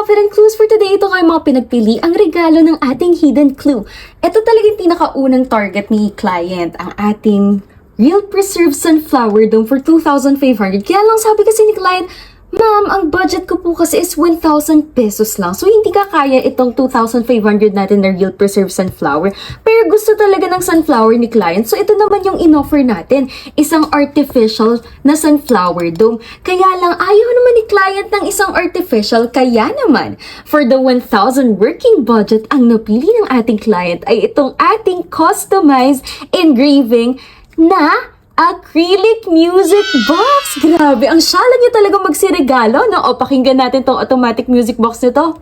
Confident Clues for today. Ito kayo mga pinagpili ang regalo ng ating hidden clue. Ito talaga yung pinakaunang target ni client, ang ating real preserved sunflower dome for 2,500. Kaya lang sabi kasi ni client, ma'am, ang budget ko po kasi is 1,000 pesos lang. So, hindi ka kaya itong 2,500 natin na real preserved sunflower. Pero gusto talaga ng sunflower ni client. So, ito naman yung in-offer natin. Isang artificial na sunflower dome. Kaya lang, ayaw naman ni client ng isang artificial. Kaya naman, for the 1,000 working budget, ang napili ng ating client ay itong ating customized engraving na acrylic music box! Grabe, ang syala niya talaga magsiregalo, no? O, pakinggan natin tong automatic music box nito.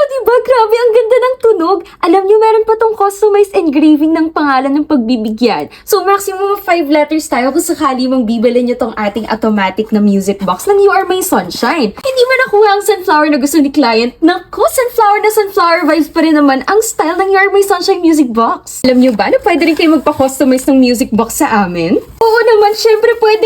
Diba? Grabe, ang ganda ng tunog. Alam niyo, meron pa tong customized engraving ng pangalan ng pagbibigyan. So, maximum of 5 letters tayo kung sakali mong bibili niyo tong ating automatic na music box ng You Are My Sunshine. Hindi mo nakuha ang sunflower na gusto ni client? Naku, sunflower vibes pa rin naman ang style ng You Are My Sunshine music box. Alam niyo ba na pwede rin kayo magpa-customize ng music box sa amin? Oo naman, syempre pwede.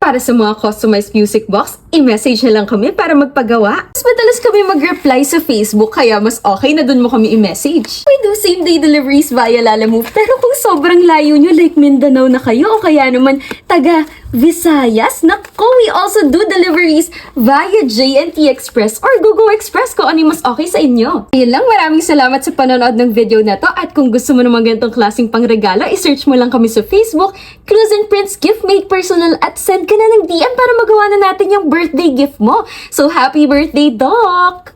Para sa mga customized music box, i-message na lang kami para magpagawa. Mas madalas kami mag-reply sa Facebook, kaya mas okay na dun mo kami i-message. We do same-day deliveries via Lalamove, pero kung sobrang layo nyo, like Mindanao na kayo, o kaya naman taga Visayas, naku, we also do deliveries via JNT Express or Google Express kung ano yung mas okay sa inyo. Ayun lang, maraming salamat sa panonood ng video na to, at kung gusto mo naman ganitong klaseng pangregalo, i-search mo lang kami sa Facebook, Clues and Prints Gift Made Personal, at send ka na ng DM para magawa na natin yung birthday gift mo. So, happy birthday, Doc!